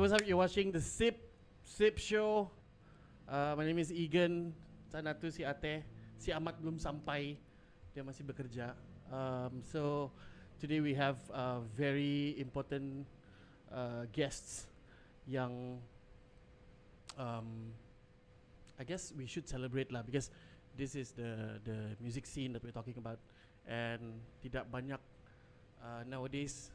what's up? You're watching the Sip Show. My name is Egan. Sana tu si Ate. Si Ahmad belum sampai. Dia masih bekerja. So today we have very important guests yang I guess we should celebrate lah, because this is the music scene that we're talking about, and tidak banyak nowadays.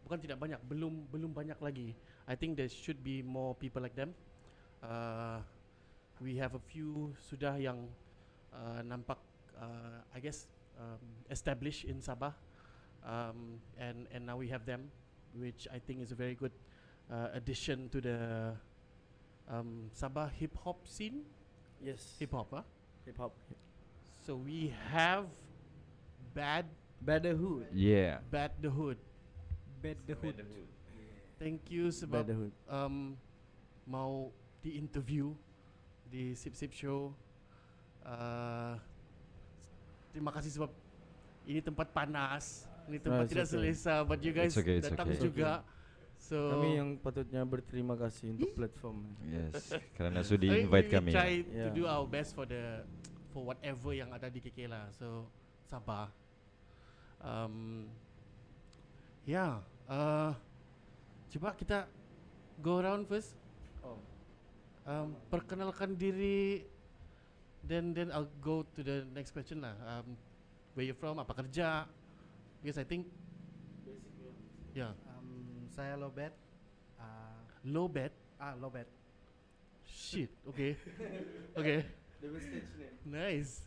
Bukan tidak banyak, belum banyak lagi. I think there should be more people like them. We have a few sudah yang nampak I guess established in Sabah, and now we have them, which I think is a very good addition to the Sabah hip hop scene. Yes. Hip hop, huh? Hip hop. So we have Bad Bad the Hood. Yeah. the Hood. Bad the Hood. Thank you sebab Bad the Hood. mau di-interview di Sip Sip Show. Terima kasih sebab ini tempat panas, ini tempat It's tidak okay. selesa, but you guys It's okay, it's datang okay. juga. So Kami yang patutnya berterima kasih untuk platform. Yes. Karena sudah I mean, invite we kami. try to Yeah. do our best for whatever yang ada di KK lah. So sabar. Yeah. Coba kita go around first. Oh. Perkenalkan diri, then I'll go to the next question lah. Where you from? Apa kerja? Because I think yeah, Saya Lobet. low bet. Lobet. Shit. Okay. Okay. Nice.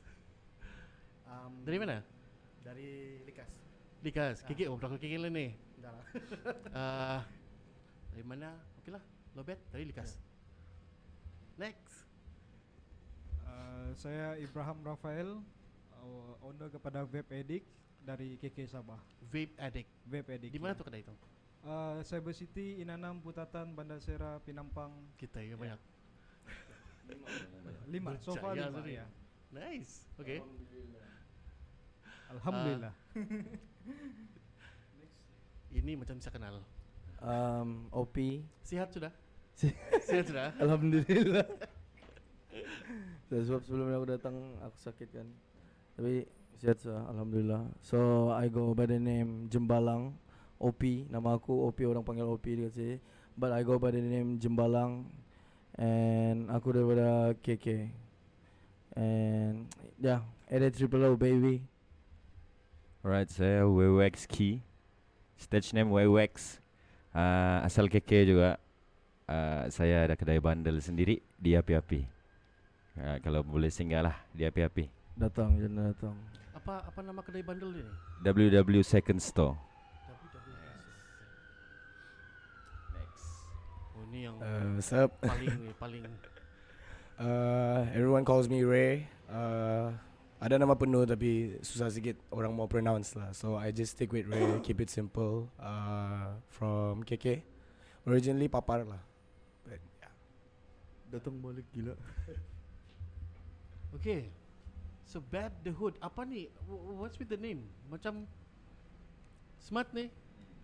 Dari mana? Dari Likas. Likas. KK. Oh, belakang KK lah ni. Dah lah. Dari mana? Okay lah. Low bet dari Likas. Next. Saya Ibrahim Rafael, owner kepada Vape Addict dari KK Sabah. Vape Addict. Vape Addict. Di mana tu kedai tu? Cyber City, Inanam, Putatan, Bandar Sera, Pinampang. Kita ya banyak. 5 so far Berjaya 5 tadi. ya. Nice. Okay. Alhamdulillah. Ini macam bisa kenal. OP. Sihat sudah? Sihat sudah? Alhamdulillah. Sebab sebelumnya aku datang aku sakit kan. Tapi sihat sudah, alhamdulillah. So I go by the name Jembalang. OP, nama aku OP, orang panggil OP dekat sini. But I go by the name Jembalang, and aku daripada KK. And yeah, ada triple O baby. Alright, saya WWX Key. Stage name WWX. Asal KK juga. Saya ada kedai bandel sendiri di Api-Api. Kalau boleh singgah lah di Api-Api. Datang, jangan datang. Apa nama kedai bandel ni? WW Second Store. Next. Oh ni yang What's up? paling. Everyone calls me Ray. Ada nama penuh tapi susah sikit orang mau pronounce lah. So I just stick with Ray, keep it simple. From KK. Originally Papar lah. But yeah. Datang balik gila. Okay. So Bad the Hood. Apa ni? What's with the name? Macam smart ni.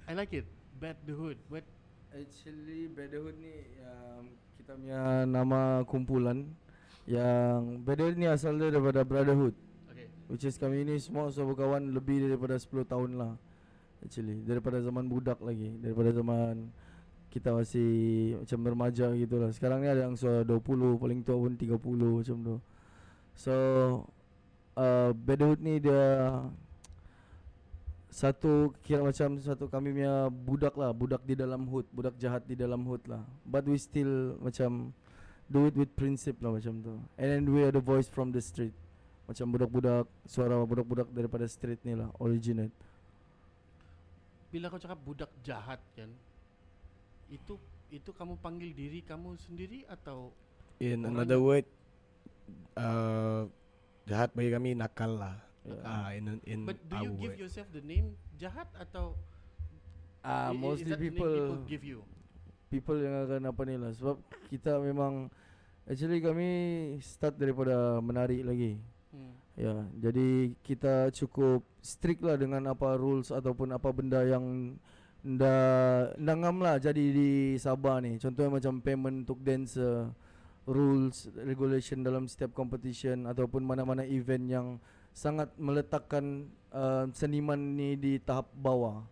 I like it. Bad the Hood. What? Actually Brotherhood ni kita punya nama kumpulan yang Brotherhood ni asal dia daripada Brotherhood, Okay. which is kami ni semua berkawan lebih daripada 10 tahun lah. Actually daripada zaman budak lagi, daripada zaman kita masih macam remaja gitu lah. Sekarang ni ada yang 20, paling tua pun 30 macam tu. So Brotherhood ni dia satu kira macam satu kami punya budak lah, budak di dalam hood, budak jahat di dalam hood lah. But we still macam do it with principle lah macam tu. And then we are the voice from the street. Macam budak-budak, suara budak-budak daripada street ni lah, originate. Bila kau cakap budak jahat kan, itu kamu panggil diri kamu sendiri atau In orang another word, jahat bagi kami nakal lah. In but do our you give word. yourself the name jahat atau is Mostly that the name people give you? yang akan apa ni lah. Sebab kita memang actually kami start daripada menari lagi. Ya, jadi kita cukup strict lah dengan apa rules ataupun apa benda yang Nda ngam lah jadi di Sabah ni. Contohnya macam payment untuk dancer, rules, regulation dalam setiap competition ataupun mana-mana event yang sangat meletakkan seniman ni di tahap bawah.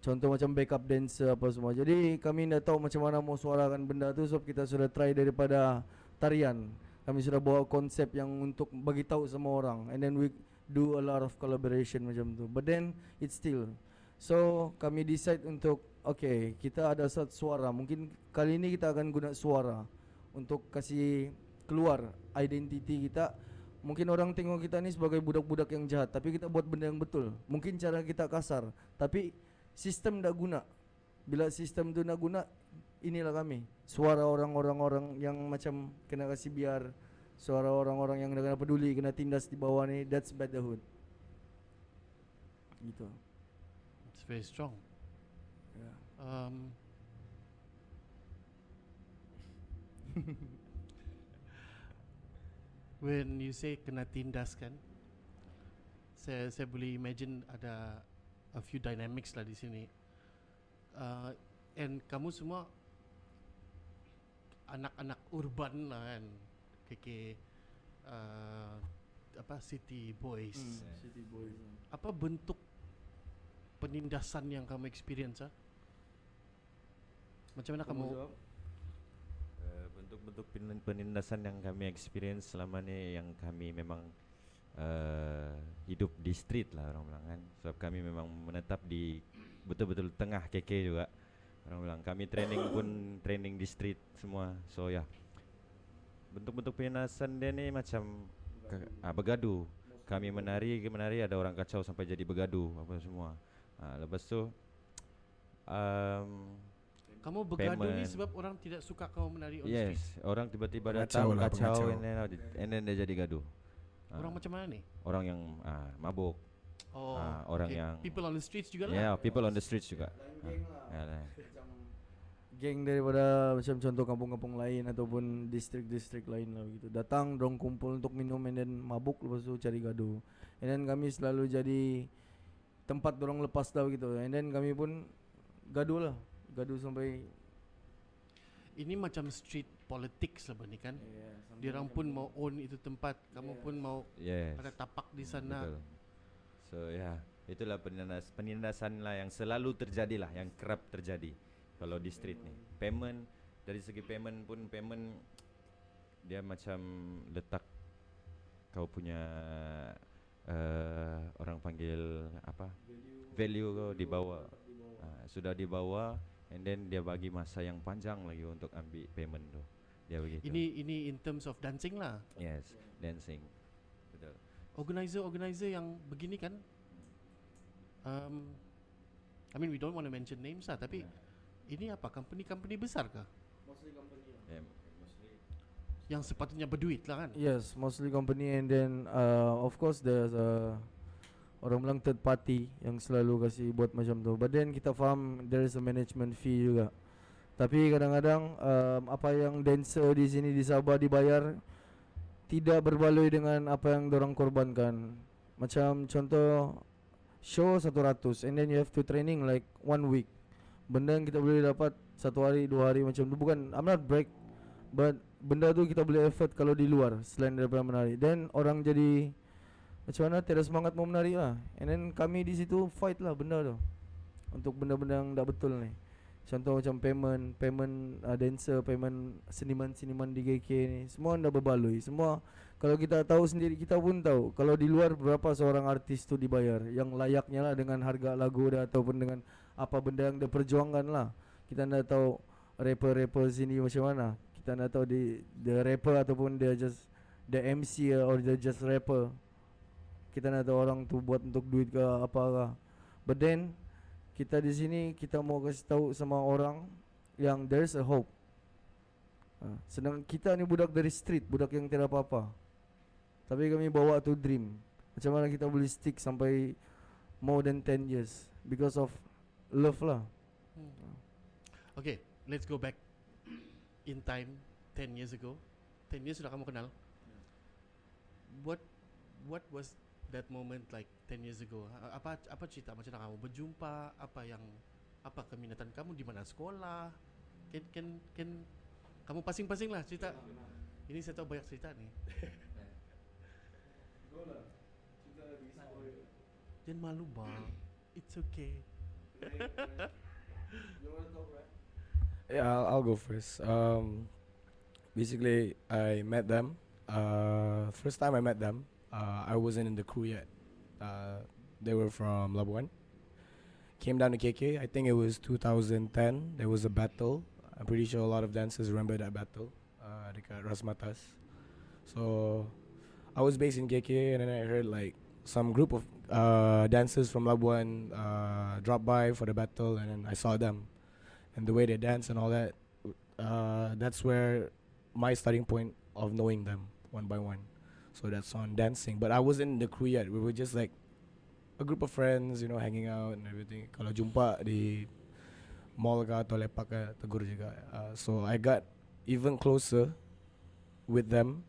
Contoh macam backup dancer apa semua. Jadi kami dah tahu macam mana mau suarakan benda tu, sebab kita sudah try daripada tarian. Kami sudah bawa konsep yang untuk bagi tahu semua orang, and then we do a lot of collaboration macam tu. But then it's still, so kami decide untuk okay, kita ada satu suara. Mungkin kali ini kita akan guna suara untuk kasih keluar identiti kita. Mungkin orang tengok kita ni sebagai budak-budak yang jahat, tapi kita buat benda yang betul. Mungkin cara kita kasar, tapi sistem dah guna. Bila sistem tu nak guna, inilah kami. Suara orang-orang yang macam kena kasih biar, suara orang-orang yang kena peduli, kena tindas di bawah ni. That's Brotherhood. Gitu. It's very strong. Yeah. When you say kena tindas kan, saya boleh imagine ada a few dynamics lah di sini. And kamu semua anak-anak urban lah kan, KK apa city boys. City boys. Apa bentuk penindasan yang kamu experience Macam mana kamu bentuk-bentuk penindasan yang kami experience selama ni, yang kami memang hidup di street lah orang bilang kan. Sebab kami memang menetap di betul-betul tengah KK juga. Orang bilang kami training pun training di street semua. So ya, bentuk-bentuk penindasan dia ni macam bergaduh. Kami menari ada orang kacau sampai jadi bergaduh apa semua. Lepas tu kamu bergaduh ni payment. sebab orang tidak suka kamu menari on yes, street. orang tiba-tiba Pengacau datang lah, kacau pengacau. and then dia jadi gaduh. Orang macam mana ni? Orang yang mabuk. Oh, orang yang people on the streets juga lah. yeah, people on the streets juga. Geng lah. Lah. Geng daripada macam contoh kampung-kampung lain ataupun distrik-distrik lain lah begitu. Datang dong kumpul untuk minum and then mabuk, lepas tu cari gaduh. And then kami selalu jadi tempat dorong lepas dah begitu. And then kami pun gaduh lah. Gaduh sampai Ini macam street politics lah ni kan. Diorang pun mau own itu tempat, kamu pun mau Yes. ada tapak di sana. Betul. So ya, itulah penindasan lah yang selalu terjadi lah, yang kerap terjadi kalau di street ni. Payment, dari segi payment pun, payment dia macam letak kau punya orang panggil apa, value kau di bawah. Sudah di bawah, and then dia bagi masa yang panjang lagi untuk ambil payment tu. Dia begitu. Ini in terms of dancing lah. Yes, dancing. Betul. Organizer yang begini kan, I mean we don't want to mention names lah, tapi ini apa, company besar kah? Yeah. Yang sepatutnya berduit lah kan? yes, mostly company, and then of course there's orang bilang third party yang selalu kasih buat macam tu. But then kita faham there is a management fee juga. Tapi kadang-kadang apa yang dancer di sini di Sabah dibayar tidak berbaloi dengan apa yang dorang korbankan. Macam contoh show 100 and then you have to training like 1 week. Benda yang kita boleh dapat 1 hari 2 hari macam tu, bukan, I'm not break, but benda tu kita boleh effort kalau di luar selain daripada menari. Then orang jadi macam mana, tiada semangat mau menari lah. And then kami di situ fight lah benda tu untuk benda-benda yang tak betul ni. Contoh macam payment dancer, payment seniman-seniman di GK ni, semua dah berbaloi. Semua kalau kita tahu sendiri, kita pun tahu kalau di luar berapa seorang artis tu dibayar yang layaknya lah dengan harga lagu dia ataupun dengan apa benda yang dia perjuangkan lah. Kita dah tahu rapper sini macam mana. Kita dah tahu the rapper ataupun dia just the MC or dia just rapper. Kita nak tahu orang tu buat untuk duit ke apa ke. But then kita di sini kita mau kasih tahu sama orang yang there's a hope. Sedangkan kita ni budak dari street, budak yang tidak apa-apa. Tapi kami bawa tu dream. Macam mana kita boleh stick sampai more than 10 years because of love lah. Okay, let's go back in time 10 years ago. 10 years sudah kamu kenal. What was that moment like 10 years ago? Apa cerita macam mana kamu berjumpa, apa yang apa keminatan kamu di mana sekolah. Kan kamu pasing-pasing lah cerita. Ini saya tahu banyak cerita nih. Jangan malu bang, it's okay. Yeah, I'll go first. Basically, I met them. First time I met them, I wasn't in the crew yet. They were from Labuan. Came down to KK. I think it was 2010. There was a battle. I'm pretty sure a lot of dancers remember that battle. Dekat Rasmatas. So I was based in KK, and then I heard like some group of dancers from Labuan drop by for the battle, and then I saw them and the way they dance and all that. That's where my starting point of knowing them one by one. So that's on dancing. But I wasn't in the crew yet. We were just like a group of friends, you know, hanging out and everything. Kalau jumpa di mall ka atau lepak ka, tegur juga. So I got even closer with them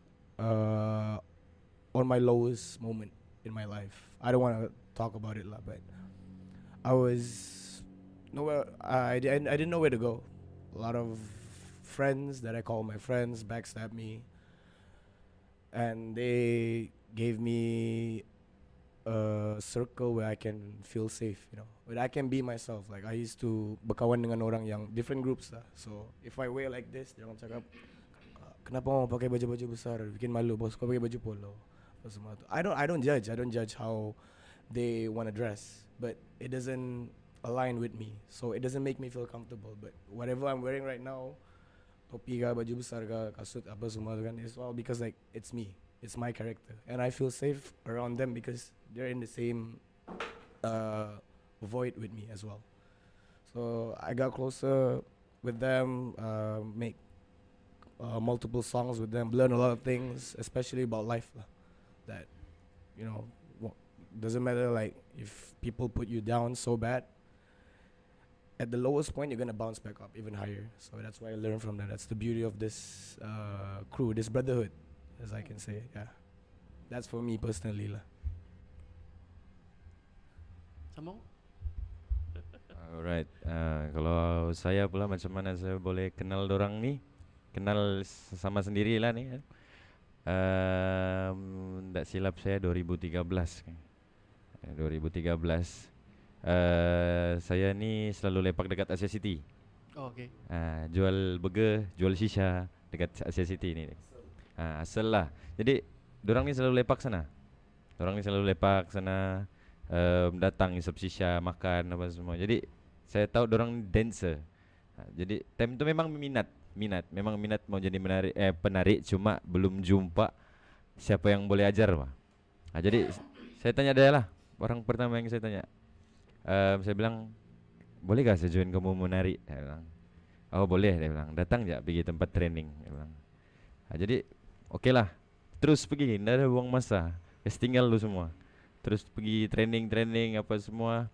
on my lowest moment in my life. I don't want to talk about it lah, but I was nowhere. I didn't know where to go. A lot of friends that I call my friends backstabbed me, and they gave me a circle where I can feel safe, you know, where I can be myself. Like I used to berkawan dengan orang yang different groups lah. So if I wear like this, dia orang cakap, kenapa mau pakai baju-baju besar, bikin malu bos, kau pakai baju polo. Semua tu. I don't judge how they want to dress, but it doesn't align with me, so it doesn't make me feel comfortable. But whatever I'm wearing right now, topi ka, baju besar ka, kasut apa semua tu kan, it's all because like it's me, it's my character, and I feel safe around them because they're in the same void with me as well. So I got closer with them, make multiple songs with them, learn a lot of things, especially about life lah. That, you know, doesn't matter like if people put you down so bad, at the lowest point you're gonna bounce back up even higher. So that's why I learned from them. That's the beauty of this crew, this brotherhood, as I can say. Yeah, that's for me personally lah. Sambung? Alright, kalau saya pula macam mana saya boleh kenal dorang ni? Kenal sama sendiri lah ni. Tak silap saya 2013 kan. 2013 saya ni selalu lepak dekat Asia City. Oh, okay. Jual burger, jual shisha dekat Asia City ni. Asal lah. Jadi dorang ni selalu lepak sana. Datang isap shisha, makan apa semua. Jadi saya tahu dorang dancer. Jadi time tu memang memang minat mau jadi penarik, cuma belum jumpa siapa yang boleh ajar pak. Jadi saya tanya dia lah, orang pertama yang saya tanya, saya bilang, boleh gak saya join kamu menari? Dia bilang, oh boleh. Dia bilang, datang je pergi tempat training. Dia bilang, jadi okey lah, terus pergi, tidak ada buang masa, kasi tinggal lu semua, terus pergi training apa semua.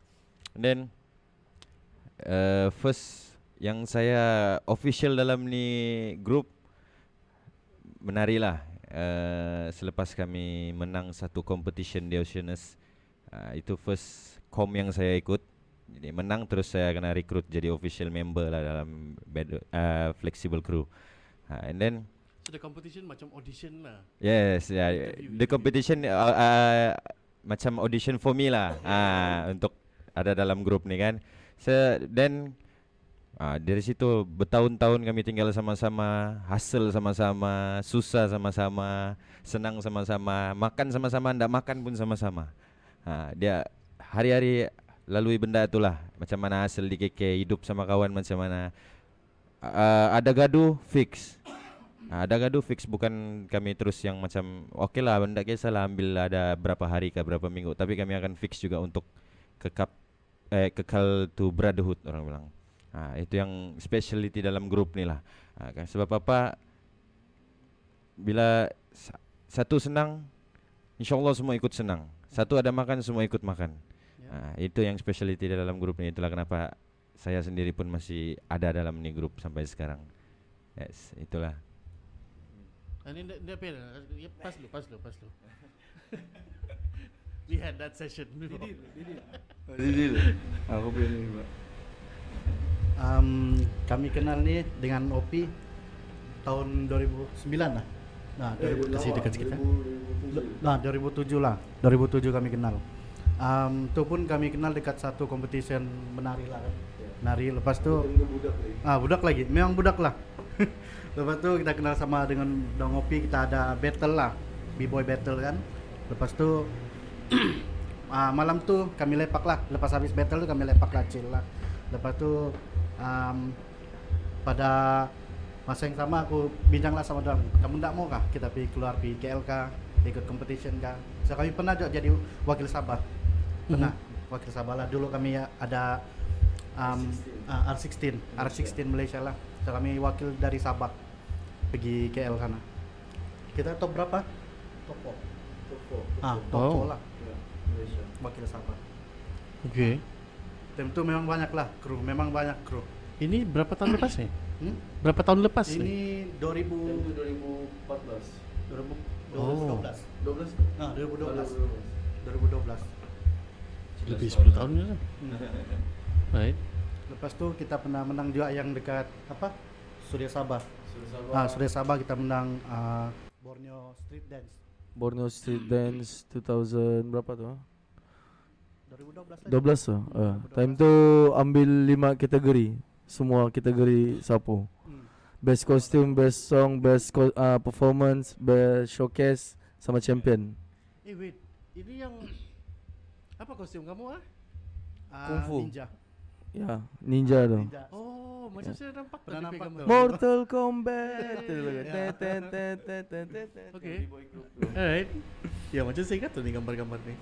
And then first yang saya official dalam ni group menari lah. Selepas kami menang satu competition di Oceanus, itu first com yang saya ikut. Jadi menang terus saya kena recruit jadi official member lah dalam flexible crew. And then So the competition macam audition lah. yes, the competition macam audition for me lah. Untuk ada dalam grup ni kan. So then dari situ bertahun-tahun kami tinggal sama-sama, hustle sama-sama, susah sama-sama, senang sama-sama, makan sama-sama, ndak makan pun sama-sama. Dia hari-hari lalui benda itulah, macam mana hasil di KK, hidup sama kawan macam mana. Ada gaduh fix. Ada gaduh fix, bukan kami terus yang macam okey lah, benda kisahlah, ambil ada berapa hari ke berapa minggu, tapi kami akan fix juga untuk kekal to brotherhood orang bilang. Itu yang speciality dalam grup ni lah. Sebab apa, bila satu senang, InsyaAllah semua ikut senang. Satu ada makan, semua ikut makan. Itu yang speciality dalam grup ni. Itulah kenapa saya sendiri pun masih ada dalam ni grup sampai sekarang. Yes, itulah. Ini dia apa? Pas lu. We had that session before. Didil. Aku pilih Pak. Kami kenal nih dengan Opi tahun 2009 lah. Nah, 2000 Masih dekat kita. Nah, 2007 lah. 2007 kami kenal. Itu pun kami kenal dekat satu competition menari lah kan. Nari, lepas tu budak lagi. Memang budak lah. Lepas tu kita kenal sama dengan Dong Opi, kita ada battle lah. B-boy battle kan. Lepas tu malam tu kami lepak lah. Lepas habis battle tu kami lepak lah, chill lah. Lepas tu pada masa yang sama aku bincang lah sama Dong. Kamu ndak mau kah kita pergi keluar pergi KL kah? Ikut competition kah? So kami pernah juga jadi wakil Sabah. Pernah wakil Sabah lah. Dulu kami ada R16 Malaysia lah. So kami wakil dari Sabah pergi KL sana. Kita top berapa? Top 4. Top 4 lah. Wakil Sabah. Okay. Tim tu memang banyak lah kru, memang banyak kru. Ini berapa tahun lepas nih? Hmm? Berapa tahun lepas nih? Ini 2014. 2012. 12. Nah, 2012. 2012. Lebih 10 tahun ya. Right. Lepas tu kita pernah menang juga yang dekat apa? Surya Sabah. Surya Sabah kita menang Borneo Street Dance. Borneo Street Dance 2000 berapa tuh? 2012 12 tuh. Time tu ambil 5 kategori. Semua kategori sapu. Best costume, best song, best performance, best showcase sama champion. Wait. Ini yang apa kostum kamu ah? Kung Fu. Ninja. Ya, ninja tuh. Ninja. Oh, macam saya nampak Pernah tadi nampak gambar. tuh. Mortal Kombat. Okay. Alright. Ya macam saya ingat tuh nih gambar-gambar nih.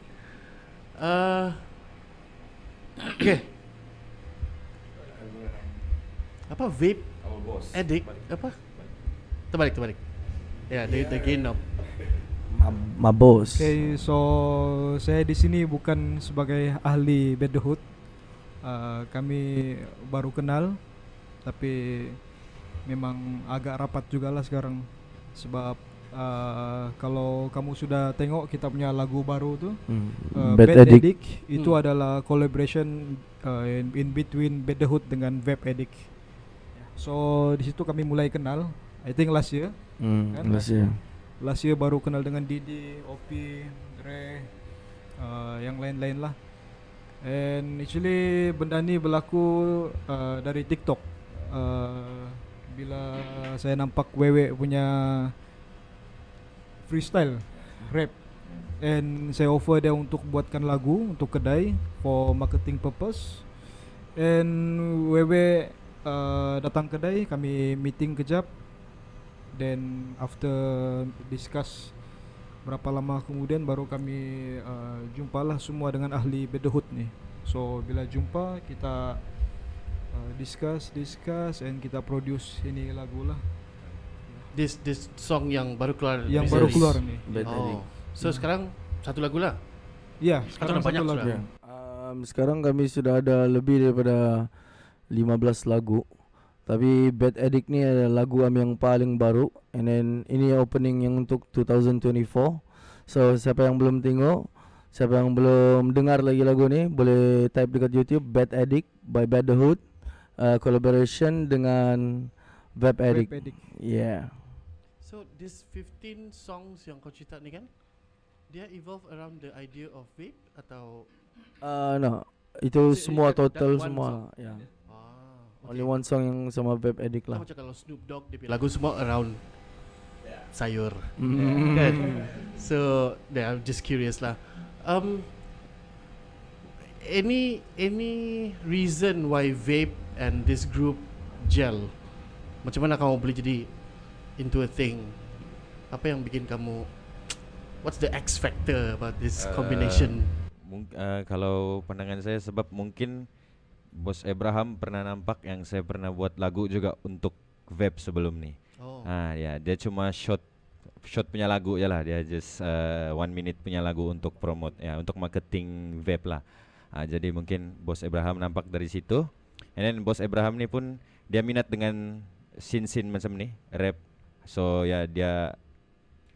Okay. Apa vape addict apa? Terbalik. Ya, the gain knob. Mabos. Okay, so saya di sini bukan sebagai ahli Bedhood. Kami baru kenal, tapi memang agak rapat juga lah sekarang. Sebab kalau kamu sudah tengok kita punya lagu baru tu, Bad Bad Addict. Addict, itu adalah collaboration in between Bedhood dengan Vape Addict. So di situ kami mulai kenal. I think last year. Kan? Last year baru kenal dengan Didi, Opi, Re, yang lain-lain lah. And actually benda ni berlaku dari TikTok. Bila saya nampak Wewe punya freestyle rap, and saya offer dia untuk buatkan lagu untuk kedai for marketing purpose. And Wewe datang kedai, kami meeting kejap. Then after discuss berapa lama kemudian baru kami jumpalah semua dengan ahli Bedhood ni. So bila jumpa kita discuss and kita produce ini lagu lah. This song yang baru keluar. Yang recently. baru keluar ni. Bad Addict. So sekarang satu lagu lah. Ya, Atau sekarang banyak satu sudah? lagu. Sekarang kami sudah ada lebih daripada 15 lagu. Tapi Bad Addict ni adalah lagu kami yang paling baru. And then ini opening yang untuk 2024. So siapa yang belum tengok, siapa yang belum dengar lagi lagu ni, boleh type dekat YouTube Bad Addict by Bedhood, collaboration dengan Vape Addict. Vape Addict. Yeah. So this 15 songs yang kau cerita ni kan, dia evolve around the idea of vape atau No, itu So, semua that total one semua. song? Ya. okay. Only one song yang sama Vape Addict lah. Macam kalau Snoop Dogg dia punya lagu semua around sayur. Mm. Kan? So, I'm just curious lah. Any reason why vape and this group gel? Macam mana kamu boleh jadi into a thing? Apa yang bikin kamu? What's the X factor about this combination? Kalau pandangan saya sebab mungkin Bos Abraham pernah nampak yang saya pernah buat lagu juga untuk vape sebelum ni. Oh. Ya, dia cuma short punya lagu je lah. Dia just 1 minute punya lagu untuk promote ya, untuk marketing vape lah. Jadi mungkin Bos Abraham nampak dari situ. And then Bos Abraham ni pun dia minat dengan scene macam ni, rap. So ya dia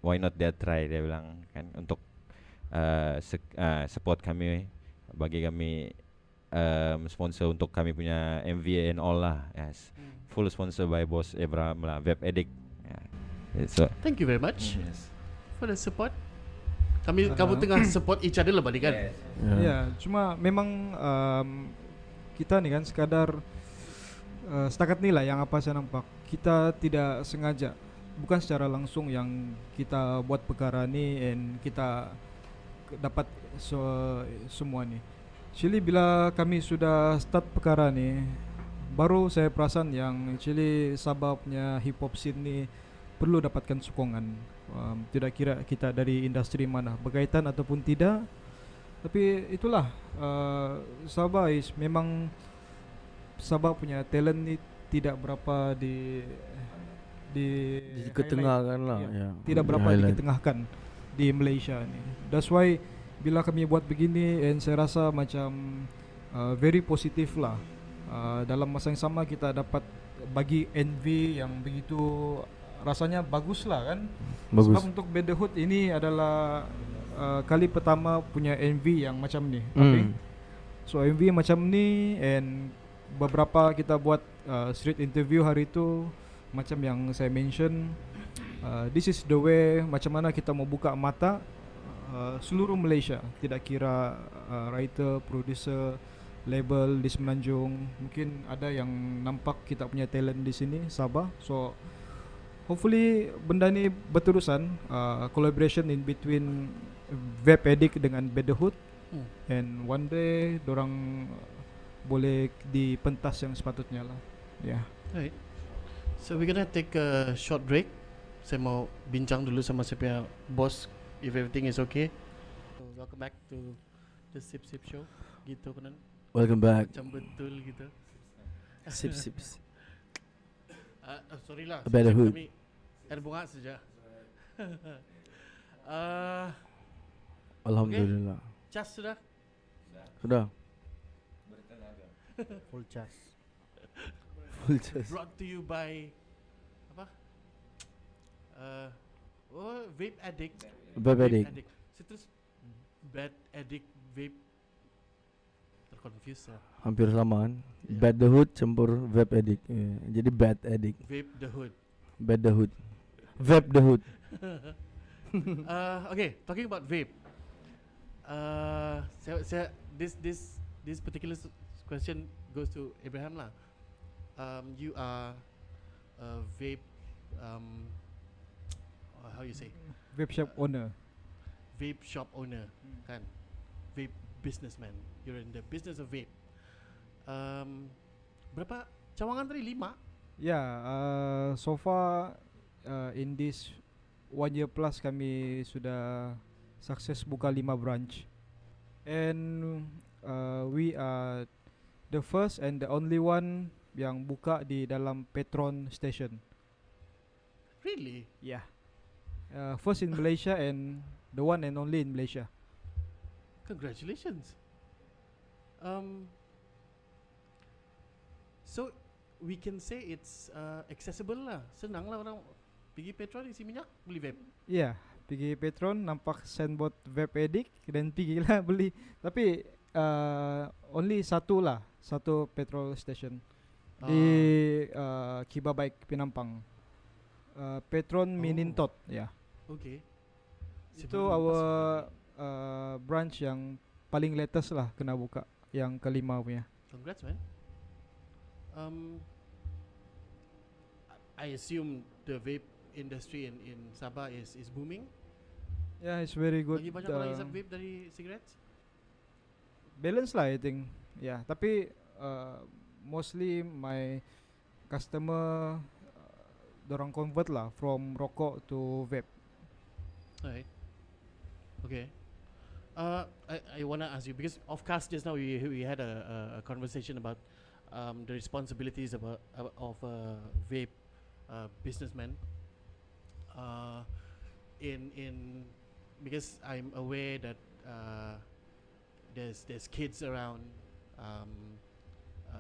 why not dia try, dia bilang kan untuk support kami, bagi kami sponsor untuk kami punya MV and all lah. Yes. Full sponsor by Boss Abraham lah, Vape Addict. Yeah. So Thank you very much yes. for the support. Kamu tengah support each other lah balik kan? Ya, cuma memang kita nih kan sekadar setakat ni lah yang apa saya nampak. Kita tidak sengaja, bukan secara langsung yang kita buat perkara ni and kita dapat semua ni. Actually bila kami sudah start perkara ni, baru saya perasan yang actually Sabah punya hip hop scene ni perlu dapatkan sokongan. Tidak kira kita dari industri mana, berkaitan ataupun tidak. Tapi itulah Sabah memang Sabah punya talent ni tidak berapa di ketengahkan lah. Ya, Ya. tidak berapa Highlight. diketengahkan di Malaysia ni. That's why bila kami buat begini, and saya rasa macam very positif lah. Dalam masa yang sama kita dapat bagi NV yang begitu rasanya bagus lah kan. Bagus. Sebab untuk Brotherhood ini adalah kali pertama punya NV yang macam ni. Okay? So MV macam ni, and beberapa kita buat street interview hari itu macam yang saya mention. This is the way macam mana kita mau buka mata seluruh Malaysia, tidak kira writer, producer, label di Semenanjung. Mungkin ada yang nampak kita punya talent di sini Sabah. So hopefully benda ni berterusan, collaboration in between Vape Addict dengan Brotherhood, and one day dorang boleh di pentas yang sepatutnya lah. Yeah. Right. So we're gonna take a short break. Saya mau bincang dulu sama saya punya boss, if everything is okay. So welcome back to the Sip Sip Show. Gitu kan? Welcome back. Macam betul gitu. Sip sip. Sorry lah. Brotherhood. Kami air bunga saja. Alhamdulillah. Cas sudah. Sudah. Full charge. Full chest. Brought to you by apa? Vape Addict. Vape Addict. So, terus Bad Addict Vape. Terconfuse ya. Hampir sama kan. Yeah. Bad the Hood campur Vape Addict. Jadi Bad Addict. Vape the Hood. Bad the Hood. Vape the Hood. Okay, talking about vape. This particular question goes to Abraham lah. You are a vape. How you say? Vape shop owner. Vape shop owner, kan? Vape businessman. You're in the business of vape. Berapa cawangan tadi? 5? Yeah, so far in this 1 year plus kami sudah sukses buka 5 branch, and we are the first and the only one yang buka di dalam Petron station. Really? Yeah, first in Malaysia and the one and only in Malaysia. Congratulations. So we can say it's accessible lah. Senang lah orang pergi Petron isi minyak beli vape. Yeah, pergi Petron nampak signboard Vape Addict dan pergilah beli. Tapi only satu petrol station di Kiba Bike Penampang. Petron Minintot, ya. Yeah. Okay. Itu our branch yang paling latest lah kena buka, yang kelima punya. Congrats, man. I assume the vape industry in Sabah is booming. Yeah, it's very good. Lagi banyak orang isap vape dari cigarettes. Balance lah I think. Yeah, tapi mostly my customer dorang convert lah from rokok to vape. Alright. Okay. I wanna ask you because of course just now we had a conversation about the responsibilities of a vape businessman. In because I'm aware that there's kids around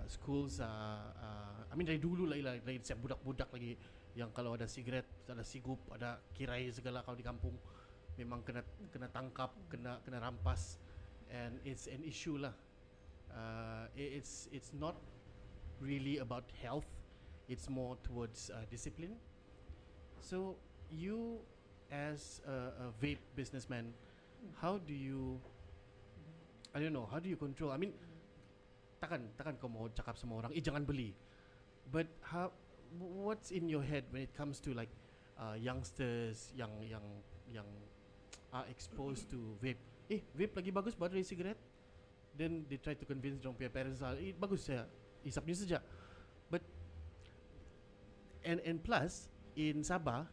schools. I mean dari dulu lagi siap budak-budak lagi yang kalau ada sigaret, ada sigup, ada kirai segala kalau di kampung memang kena tangkap, kena rampas, and it's an issue lah. It's not really about health. It's more towards discipline. So you, as a vape businessman, how do you, I don't know, how do you control? I mean, takkan kau mau cakap sama orang, jangan beli. But what's in your head when it comes to like youngsters yang are exposed to vape? Vape lagi bagus pada e-cigarette. Then they try to convince dorang punya parents bagus saya isapnya saja. But and plus in Sabah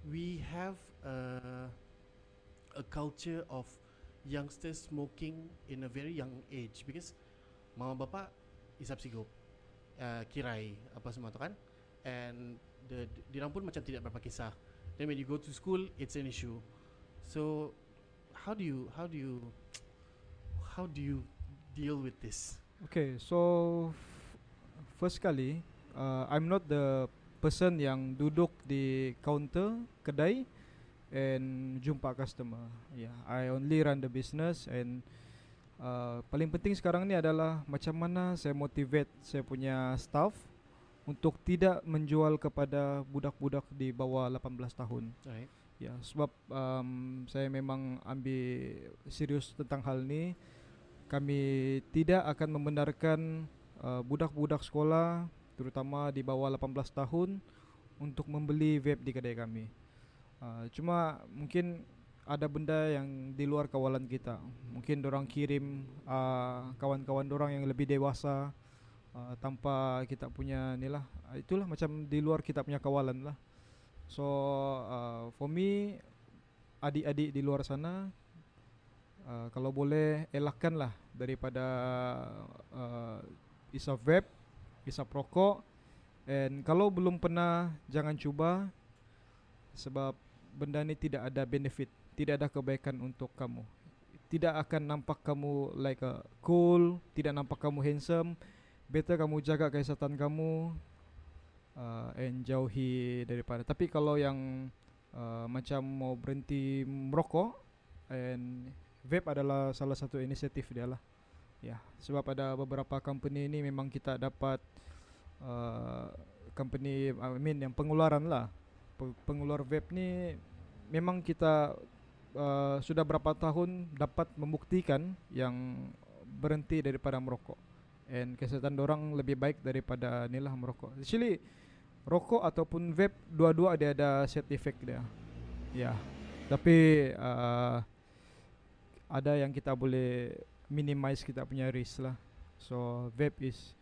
we have a culture of youngsters smoking in a very young age because mama bapa isap sigop, kirai apa semua tu kan, and dirang pun macam tidak berapa kisah. Then when you go to school it's an issue. So how do you deal with this? Okay, so first kali, I'm not the person yang duduk di counter kedai and jumpa customer. Yeah, I only run the business and paling penting sekarang ni adalah macam mana saya motivate saya punya staff untuk tidak menjual kepada budak-budak di bawah 18 tahun. Right. Ya, sebab saya memang ambil serius tentang hal ni. Kami tidak akan membenarkan budak-budak sekolah terutama di bawah 18 tahun untuk membeli vape di kedai kami. Cuma mungkin ada benda yang di luar kawalan kita. Mungkin dorang kirim kawan-kawan dorang yang lebih dewasa tanpa kita punya ni lah. Itulah macam di luar kita punya kawalan lah. So for me, adik-adik di luar sana, kalau boleh elakkanlah daripada isap vape, isap rokok. And kalau belum pernah, jangan cuba. Sebab benda ni tidak ada benefit, tidak ada kebaikan untuk kamu. Tidak akan nampak kamu like cool, tidak nampak kamu handsome. Better kamu jaga kesihatan kamu and jauhi daripada. Tapi kalau yang macam mau berhenti merokok, and vape adalah salah satu inisiatif dia lah. Ya, sebab ada beberapa company ni memang kita dapat company yang pengeluaran lah. Pengeluar vape ni memang kita sudah berapa tahun dapat membuktikan yang berhenti daripada merokok. And kesihatan dorang lebih baik daripada nilah merokok. Actually rokok ataupun vape dua-dua dia ada side effect dia. Ya. Tapi ada yang kita boleh minimize kita punya risk lah. So vape is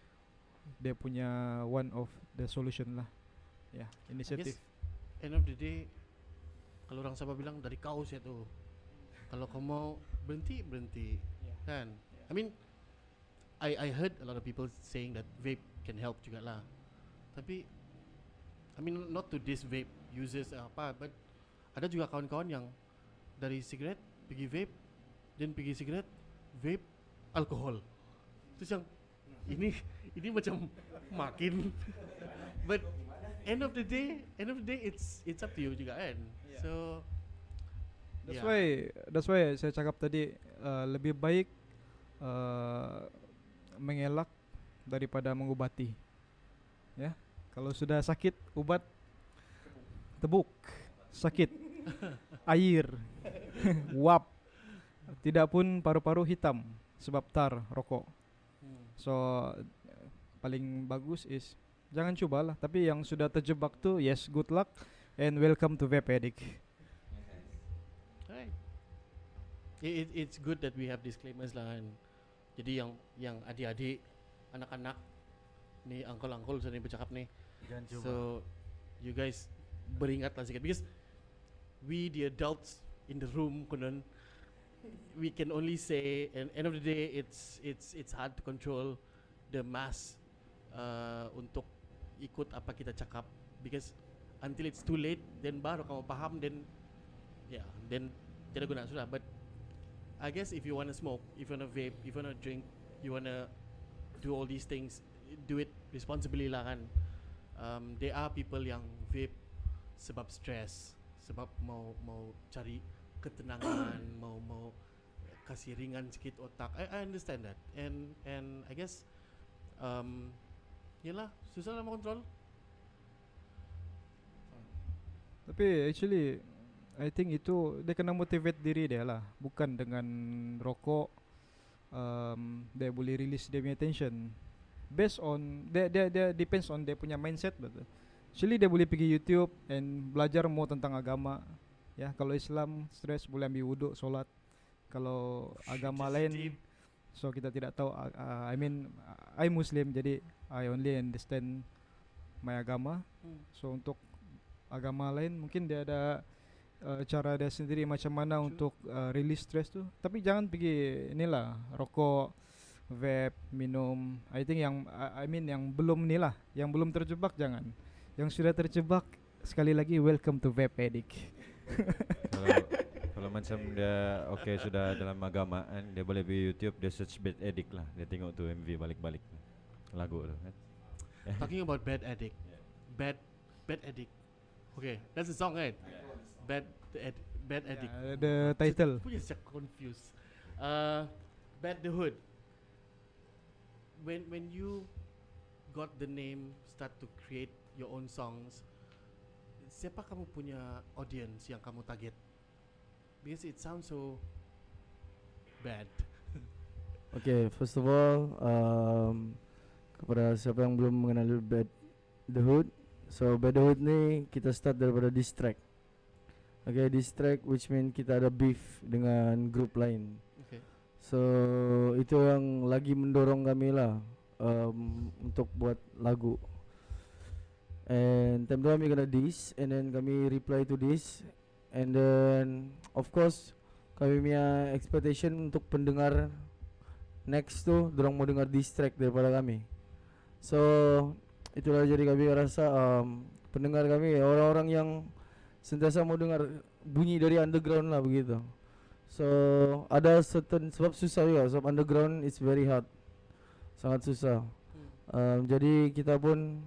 dia punya one of the solution lah. Ya, inisiatif. End of the day, kalau orang Sabah bilang dari kau saya tu. Kalau kau mau berhenti, kan? I mean, I heard a lot of people saying that vape can help juga lah. Tapi, I mean not to diss vape users apa, but ada juga kawan-kawan yang dari cigarette pergi vape, then pergi cigarette, vape, alkohol. Terus yang ini macam makin. But end of the day it's up to you juga kan. Yeah. So that's why saya cakap tadi lebih baik mengelak daripada mengubati. Ya. Kalau sudah sakit, ubat tebuk. Sakit air wap. Tidak pun paru-paru hitam sebab tar rokok. So paling bagus is jangan cubalah. Tapi yang sudah terjebak tu, yes, good luck and welcome to Vape Addict. Right. It's good that we have disclaimers lah kan. Jadi yang adik-adik, anak-anak ni, uncle-uncle saya ni bercakap ni. Jangan cuba. So you guys beringatlah sikit because we the adults in the room konon, we can only say, and end of the day it's hard to control the mass untuk ikut apa kita cakap because until it's too late then baru kamu faham, then tidak guna sudah. But I guess if you want to smoke, if you want to vape, if you want to drink, you want to do all these things, do it responsibly lah kan. There are people yang vape sebab stress, sebab mau cari ketenangan, mau kasih ringan sikit otak. I understand that, and I guess yalah susah lah kontrol. Tapi actually I think itu dia kena motivate diri dia lah, bukan dengan rokok. Dia boleh release dia punya tension based on dia depends on dia punya mindset betul. Actually dia boleh pergi YouTube and belajar more tentang agama. Ya, kalau Islam stress boleh ambil wuduk, solat. Kalau agama lain, so kita tidak tahu. I mean, I Muslim, jadi I only understand my agama. So untuk agama lain mungkin dia ada cara dia sendiri macam mana untuk release stress tu. Tapi jangan pergi inilah rokok, vape, minum. I think yang I mean yang belum ni lah, yang belum terjebak jangan. Yang sudah terjebak sekali lagi welcome to vape addict. Kalau macam dia sudah dalam agama kan, dia boleh pergi YouTube, dia search bad addict lah, dia tengok tu MV balik-balik lagu tu kan. Talking about bad addict, bad addict. Okay, that's a song right? Bad addict. The title. Punya saya confused. Bad the Hood. When you got the name, start to create your own songs, siapa kamu punya audience yang kamu target? Because it sounds so bad. Okay, first of all, kepada siapa yang belum mengenali Bad the Hood, so Bad the Hood ni kita start daripada diss track. Okay, diss track which mean kita ada beef dengan group lain. Okay. So itu yang lagi mendorong kami lah untuk buat lagu. And time tu kami kena diss, and then kami reply to this, and then of course kami punya expectation untuk pendengar next tu dorang mau dengar diss track daripada kami. So itulah jadi kami rasa pendengar kami orang-orang yang sentiasa mau dengar bunyi dari underground lah begitu. So ada certain sebab susah juga, sebab underground is very hard, sangat susah. Jadi kita pun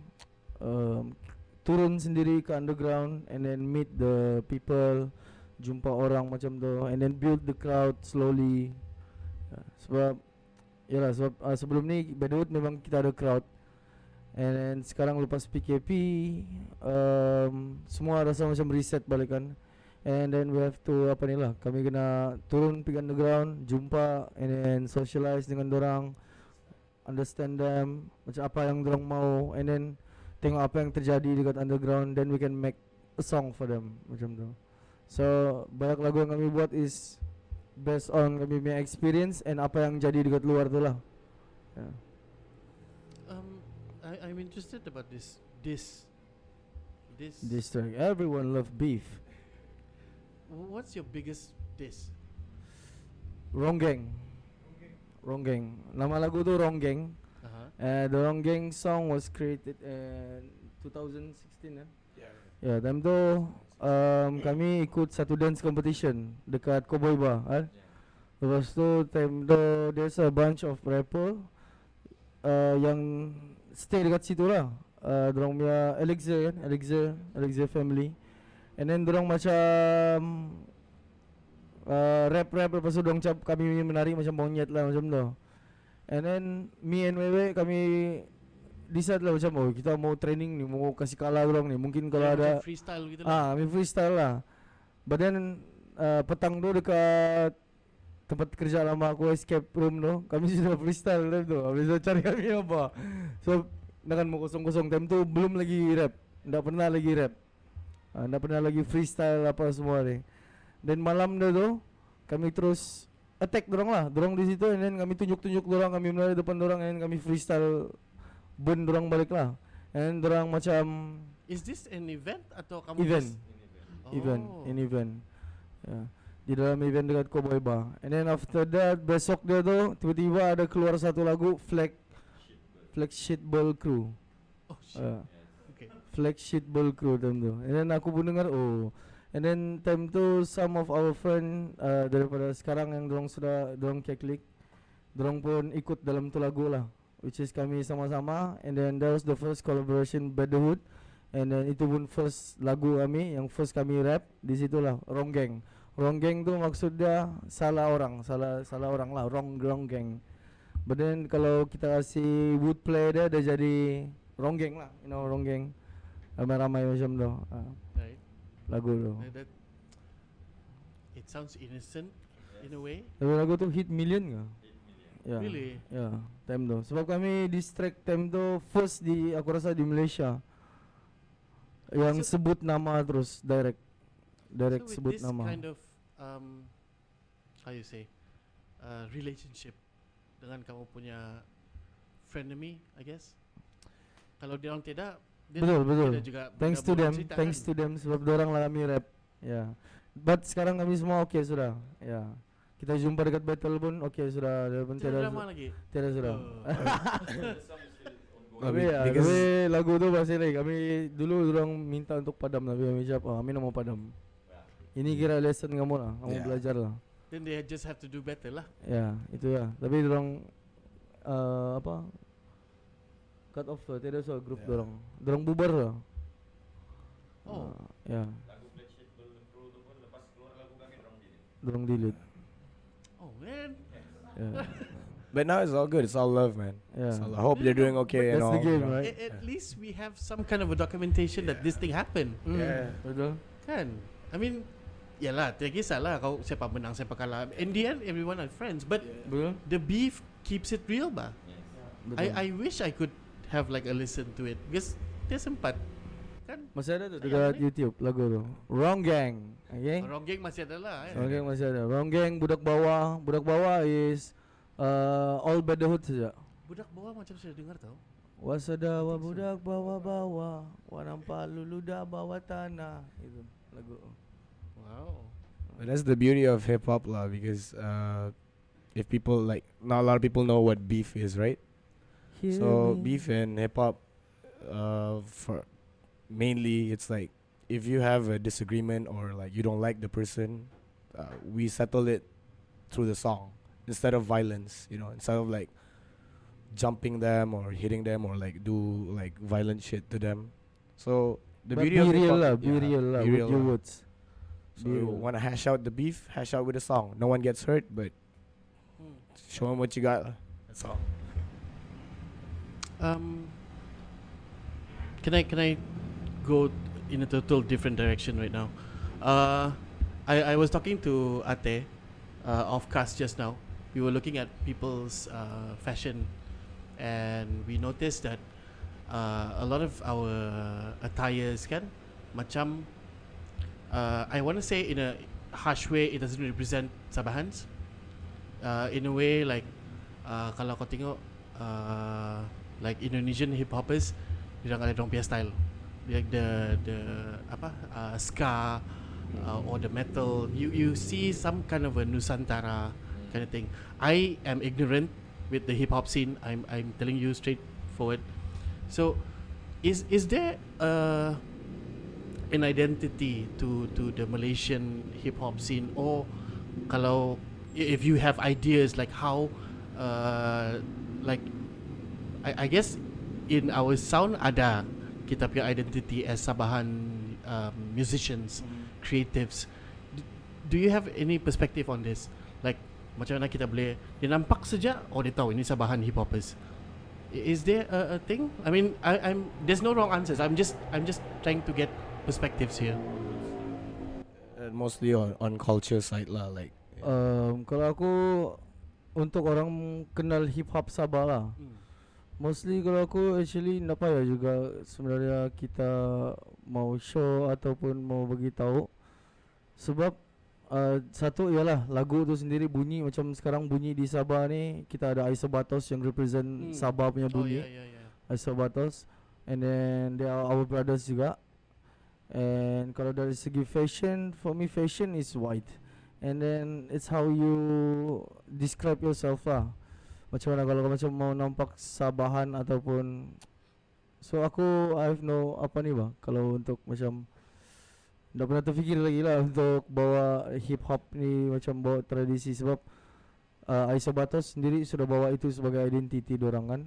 turun sendiri ke underground and then meet the people, jumpa orang macam tu, and then build the crowd slowly. Sebab sebelum ni Bad the Hood memang kita ada crowd, and then sekarang lepas PKP semua rasa macam reset balik kan, and then we have to kami kena turun pergi underground, jumpa and then socialize dengan dorang, understand them macam apa yang dorang mau, and then tengok apa yang terjadi dekat underground, then we can make a song for them macam tu. So banyak lagu yang kami buat is based on kami punya experience and apa yang jadi dekat luar tu lah. Yeah. I'm interested about this track. Everyone love beef. What's your biggest diss? Wrong Gang. Nama lagu tu Wrong Gang. The Wrong Gang song was created in 2016 Yeah, time tu kami ikut satu dance competition dekat Cowboy Bar kan. Lepas tu time tu there's a bunch of rapper yang stay dekat situ lah. Dorang punya Elixir family. And then dorang macam rap lepas tu dorang cap kami menari macam monyet lah macam tu. And then me and Wewe kami decide lah macam kita mau training ni, mau kasih kalah dorang ni. Mungkin kalau ada freestyle gitu lah. kami freestyle lah. But then petang tu dekat tempat kerja lama aku, escape room tu, kami sudah freestyle time tu. Habis tu cari kami apa. So dengan mau kosong-kosong time tu belum lagi rap. Ndak pernah lagi rap. Ndak pernah lagi freestyle apa semua ni. Dan malam tu kami terus attack dorang lah. Dorang di situ, and then kami tunjuk dorang, kami menari depan dorang, and then kami freestyle burn dorang balik lah. And dorang macam Is this an event atau kamu event. just- Event. Yeah. Di dalam event dekat Cowboy Bar. And then after that besok dia tu tiba-tiba ada keluar satu lagu Flag Shitball Crew. Oh shit. Okay. Flag Shitball Crew time tu. And then aku pun dengar and then time tu some of our friend daripada sekarang yang dorang keklik, dorang pun ikut dalam tu lagu lah, which is kami sama-sama. And then that was the first collaboration Bad the Hood. And then itu pun first lagu kami, yang first kami rap di situ lah, Wrong Gang. Wrong gang tu maksud dia salah orang lah, wrong gang. But then kalau kita kasih wordplay dia jadi wrong gang lah, you know, wrong gang. Ramai-ramai macam tu. Right. Lagu tu. That it sounds innocent in a way. Tapi lagu tu hit million ke? Ya. Really? Ya, time tu. Sebab kami distract time tu first aku rasa di Malaysia. Yang So- sebut nama terus direct So with sebut this nama. kind of how you say relationship dengan kamu punya frenemy, I guess. Kalau dia orang tidak, dia Betul. tidak juga Thanks to bergabung them, cerita thanks kan? to them sebab dorang lah kami rap. Ya. But sekarang kami semua okey sudah. Ya. Kita jumpa dekat battle pun okey sudah. Dia pun Tidak tiada drama lagi. tiada sudah. Well, Tapi ya, because tapi lagu tu masih lagi. Kami dulu orang minta untuk padam tapi kami cakap, kami nak mau padam. Ini kira lesson kamu lah, kamu Yeah. belajar lah. Then they just have to do better lah. Ya, itu ya. Tapi dorang apa? Cut off lah, tiada soal grup Yeah. dorang. Dorang bubar lah. Oh. Ya. Dorang delete. Oh man. Ya. but now it's all good. It's all love, man. Yeah. So I hope they're doing okay and That's all. the game, you know. right? At least we have some kind of a documentation that this thing happened. Yeah. Betul. Kan? I mean, yalah, tidak kisahlah kau siapa menang siapa kalah. In the end, everyone are friends. But Betul. the beef keeps it real, bah. Betul. I wish I could have like a listen to it because dia sempat kan. Masih ada tu Sayang dekat ni. YouTube lagu tu. Wrong Gang. Okay? Wrong Gang masih ada lah. Wrong Gang masih ada. Wrong Gang budak bawah. Budak bawah is all by the hood saja. Budak bawah macam saya dengar tau. Wasadawa budak bawa-bawa, wanampa luluda bawa tanah. Itu lagu. Wow. But that's the beauty of hip hop, lah. Because if people like, not a lot of people know what beef is, right? So beef in hip hop, for mainly it's like if you have a disagreement or like you don't like the person, we settle it through the song instead of violence. You know, instead of like jumping them or hitting them or like do like violent shit to them. So the But beauty be of real hip lah, hop, be real lah be with real your lah. words. So Be you real. want to hash out the beef, hash out with a song. No one gets hurt, but show them what you got. Lah. That's all. Can I go in a total different direction right now? I was talking to Ate off cast just now. We were looking at people's fashion, and we noticed that a lot of our attires kan macam I want to say in a harsh way, it doesn't represent Sabahans. In a way like kalau kau tengok like Indonesian hip hoppers, dia orang ada dorang punya style, like the apa ska or the metal. You see some kind of a Nusantara kind of thing. I am ignorant with the hip hop scene. I'm telling you straightforward. So, is there an identity to the Malaysian hip hop scene, or kalau if you have ideas like how like I guess in our sound ada kita punya identity as Sabahan musicians, creatives. Do you have any perspective on this? Like macam mana kita boleh dia nampak saja oh dia tahu ini Sabahan hip hoppers. Is there a thing? I mean, I'm there's no wrong answers. I'm just trying to get perspectives here. Mostly on culture side lah, like Kalau aku untuk orang kenal hip hop Sabah lah. Mostly kalau aku actually nak payah juga sebenarnya kita mau show ataupun mau bagi tahu. Sebab satu ialah lagu tu sendiri bunyi macam sekarang bunyi di Sabah ni kita ada Aisyah Batos yang represent Sabah punya bunyi. Oh yeah. Aisyah Batos, and then they are our brothers juga. And kalau dari segi fashion, for me fashion is white. And then it's how you describe yourself lah. Macam mana kalau kau macam mau nampak Sabahan ataupun, so aku I have no apa ni bah kalau untuk macam dah pernah terfikir lagi lah untuk bawa hip hop ni macam bawa tradisi sebab Aisyah Batos sendiri sudah bawa itu sebagai identiti dorang kan.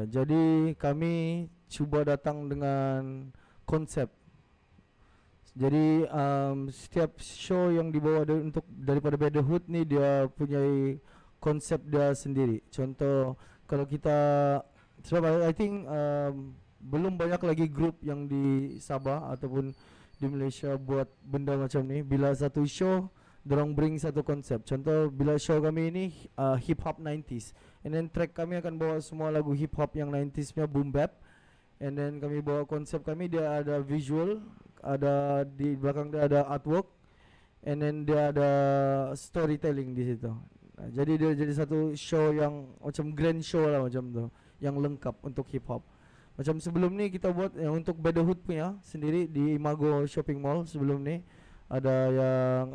Jadi kami cuba datang dengan konsep. Jadi setiap show yang dibawa untuk daripada Brotherhood ni dia punya konsep dia sendiri. Contoh kalau kita sebab I think belum banyak lagi grup yang di Sabah ataupun di Malaysia buat benda macam ni. Bila satu show dorang bring satu konsep. Contoh bila show kami ini hip hop 90s. And then track kami akan bawa semua lagu hip hop yang 90s punya boom bap. And then kami bawa konsep kami, dia ada visual, ada di belakang dia ada artwork, and then dia ada storytelling di situ. Jadi dia jadi satu show yang macam grand show lah macam tu, yang lengkap untuk hip hop. Macam sebelum ni kita buat yang untuk Brotherhood punya sendiri di Imago Shopping Mall. Sebelum ni ada yang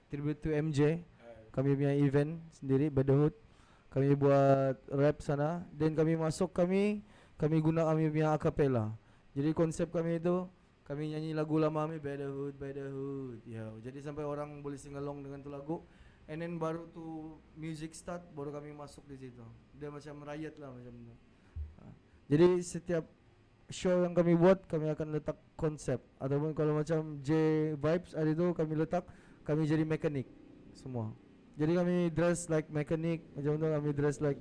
tribute to MJ, kami punya event sendiri Brotherhood. Kami buat rap sana, dan kami guna kami punya acapella. Jadi konsep kami itu kami nyanyi lagu lama kami Brotherhood, Brotherhood. Ya, jadi sampai orang boleh sing along dengan tu lagu. And then baru tu music start, baru kami masuk di situ. Dia macam riot lah macam tu. Jadi setiap show yang kami buat kami akan letak konsep. Ataupun kalau macam J Vibes hari tu kami jadi mekanik semua. Jadi kami dress like mekanik macam tu, kami dress like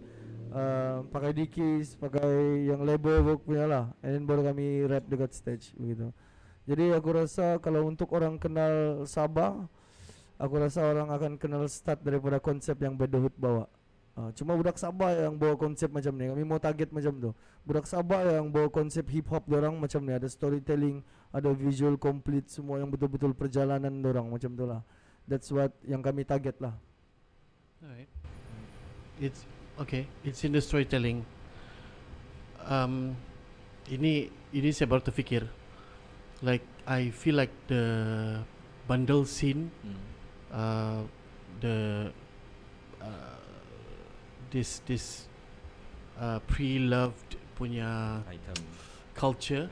pakai dikis, pakai yang label work punya lah. And then baru kami rap dekat stage begitu. Jadi aku rasa kalau untuk orang kenal Sabah, aku rasa orang akan kenal start daripada konsep yang Brotherhood bawa. Cuma budak Sabah yang bawa konsep macam ni. Kami mau target macam tu. Budak Sabah yang bawa konsep hip hop dorang macam ni, ada storytelling, ada visual complete, semua yang betul-betul perjalanan dorang macam tu lah. That's what yang kami target lah. Alright. It's okay. It's in the storytelling. Ini saya baru terfikir. Like I feel like the bundle scene, this pre-loved punya Item. culture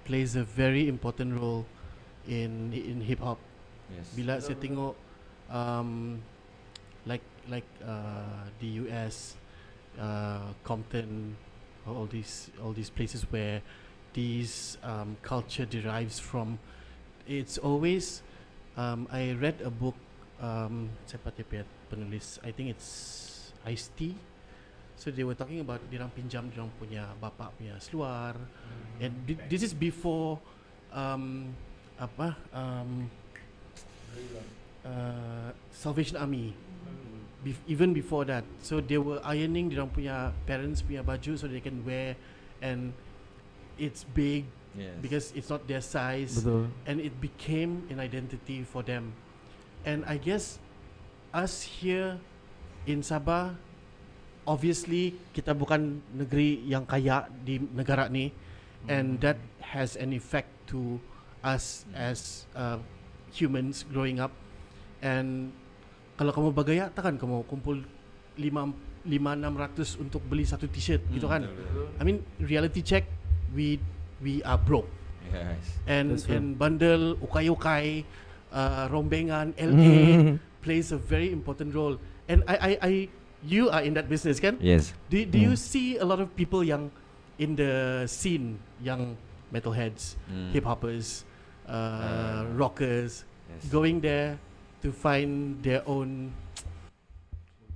plays a very important role in hip hop. Yes. Bila saya tengok like the US, Compton, all these places where these culture derives from, it's always I read a book, siapa dia penulis, I think it's Ice-T. So they were talking about dirang pinjam dirang punya bapa punya seluar, and this is before Salvation Army. Even before that, so they were ironing dirang punya parents punya baju so they can wear, and it's big because it's not their size. Betul. And it became an identity for them. And I guess us here in Sabah, obviously kita bukan negeri yang kaya di negara ni, and that has an effect to us as humans growing up. And kalau kamu bergaya, takkan kamu kumpul 500-600 untuk beli satu t-shirt gitu kan? I mean, reality check, we are broke. Yes. And bundle, ukay-ukay, rombengan, LA plays a very important role. And you are in that business kan? Yes. Do you see a lot of people yang in the scene, yang metalheads, hip hoppers, rockers, going there to find their own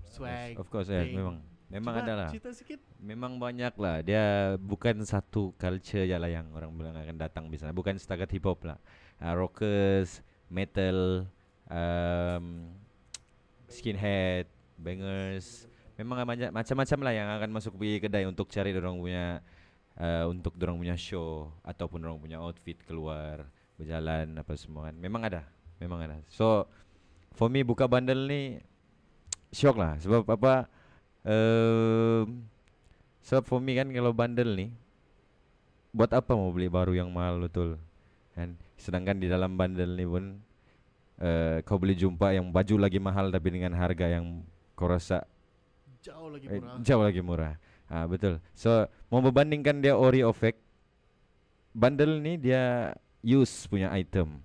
swag? Of course, thing? memang Cuba ada lah. cerita sikit. Memang banyak lah. Dia bukan satu culture je lah yang orang bilang akan datang di sana. Bukan setakat hip hop lah. Rockers, metal, skinhead, bangers. Memang banyak macam-macam lah yang akan masuk pergi kedai untuk cari dorang punya untuk dorang punya show ataupun dorang punya outfit keluar berjalan apa semua kan. Memang ada. So for me buka bundle ni shock lah. Sebab apa? Sebab for me kan kalau bundle ni, buat apa mau beli baru yang mahal betul kan? Sedangkan di dalam bundle ni pun kau boleh jumpa yang baju lagi mahal tapi dengan harga yang kau rasa Jauh lagi murah. jauh lagi murah. Betul. So mau berbandingkan dia ori or fake, bundle ni dia use punya item.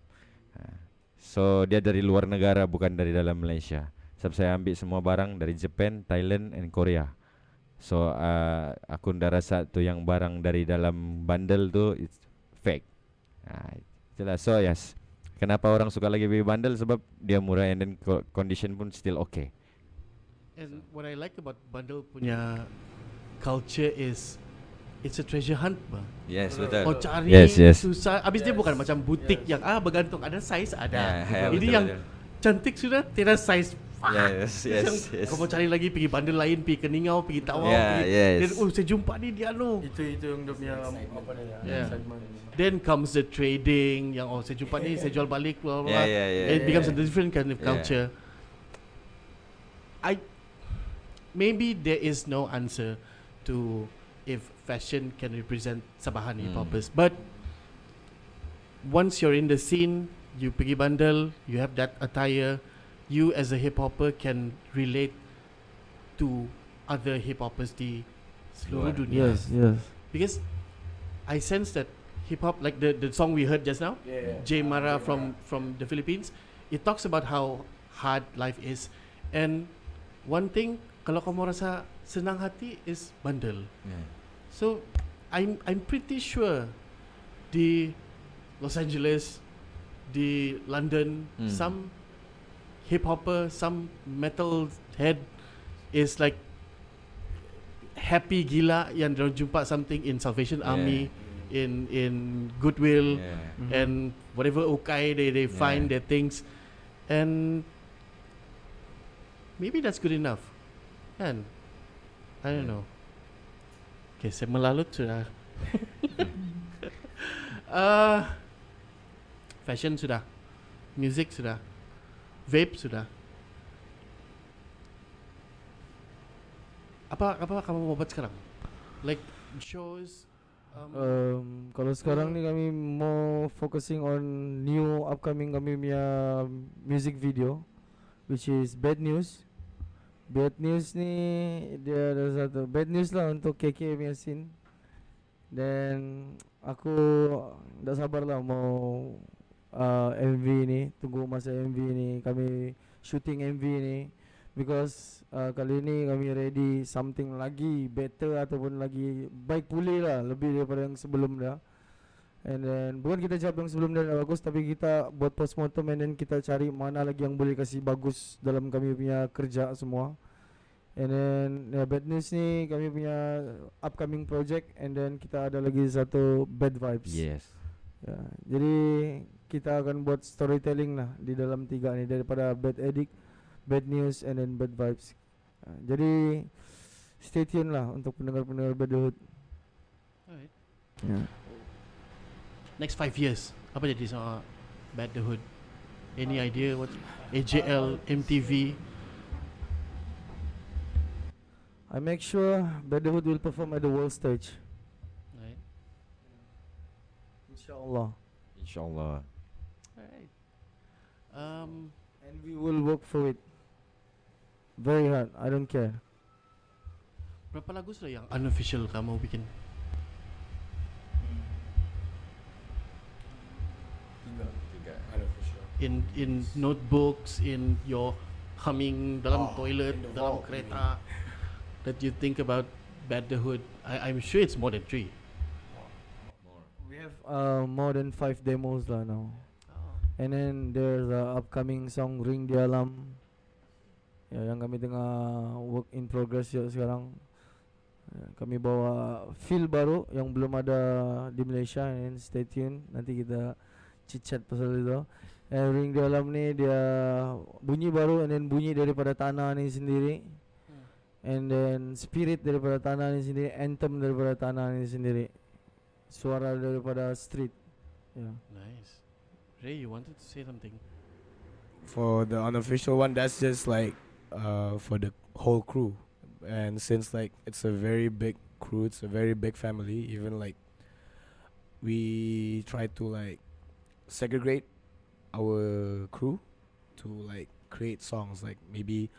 So dia dari luar negara, bukan dari dalam Malaysia. Sebab saya ambil semua barang dari Japan, Thailand and Korea. So aku dah rasa tu yang barang dari dalam bundle tu it's fake. Itulah. So yes, kenapa orang suka lagi baby bundle, sebab dia murah and then condition pun still okay. And what I like about bundle punya culture is it's a treasure hunt, bang. Yes, Kau betul. cari Yes. susah. Habis dia bukan macam butik yang bergantung ada size ada. Yeah, Ini betul, yang betul. cantik sudah tiada size. Yes, yes. Kau mau cari lagi pergi bundle lain, pergi Keningau, pergi Tawau, Yeah, pergi. yes. Then saya jumpa ni dia Itu yang dia punya apa ni? Yeah. Segment. Then comes the trading yang saya jumpa ni saya jual balik blah blah. Yeah. It becomes a different kind of Yeah. culture. Maybe there is no answer to if fashion can represent Sabahan hip hoppers, but once you're in the scene, you pergi bundle, you have that attire, you as a hip hopper can relate to other hip hoppers di seluruh Luar. dunia. Yes. Because I sense that hip hop, like the song we heard just now, Jay Mara from the Philippines, it talks about how hard life is, and one thing kalau kamu rasa senang hati is bundle. Yeah. So I'm pretty sure di Los Angeles, di London, some hip hopper, some metal head is like happy gila yang dia jumpa something in Salvation Army, in Goodwill, Yeah. and whatever Okai they find their things, and maybe that's good enough. Kan? I don't know. Okay, saya melalut sudah. Fashion sudah, music sudah, vape sudah. Apa kamu mau buat sekarang? Like shows. Kalau sekarang ni kami more focusing on new upcoming kami punya music video, which is Bad News. Bad News ni dia ada satu bad news lah untuk KK punya scene. Dan aku dah sabar lah mau MV ni, tunggu masa MV ni, kami shooting MV ni, because kali ni kami ready something lagi better ataupun lagi baik pulih lah, lebih daripada yang sebelum dah. And then bukan kita jawab yang sebelum dah bagus, tapi kita buat postmortem and then kita cari mana lagi yang boleh kasih bagus dalam kami punya kerja semua. And then Bad News ni kami punya upcoming project, and then kita ada lagi satu Bad Vibes. Yes. Jadi kita akan buat storytelling lah di dalam tiga ni, daripada Bad Addict, Bad News and then Bad Vibes. Jadi stay tune lah untuk pendengar-pendengar Bad The Hood. Alright. Yeah. Next 5 years, apa jadi sama Bad The Hood? Any idea what AJL, MTV? I make sure Bad The Hood will perform at the world stage. Right. Inshallah. Insyaallah. Alright. And we will work for it very hard. I don't care. Berapa lagu sudah yang unofficial kamu bikin? In notebooks, in your humming dalam toilet, in the dalam vault, kereta, that you think about Bad The Hood. I'm sure it's more than 3. We have more than 5 demos lah now. And then there's a upcoming song Ring Di Alam, yang kami tengah work in progress sekarang. Kami bawa feel baru yang belum ada di Malaysia, and stay tune, nanti kita chit-chat pasal itu. And Ring Di Alam ni dia bunyi baru, and then bunyi daripada tanah ni sendiri, and then spirit daripada tanah ni sendiri, anthem daripada tanah ni sendiri, suara daripada street. Nice. Ray, you wanted to say something? For the unofficial one, that's just like for the whole crew. And since like it's a very big crew, it's a very big family, even like we try to like segregate our crew to like create songs. Like maybe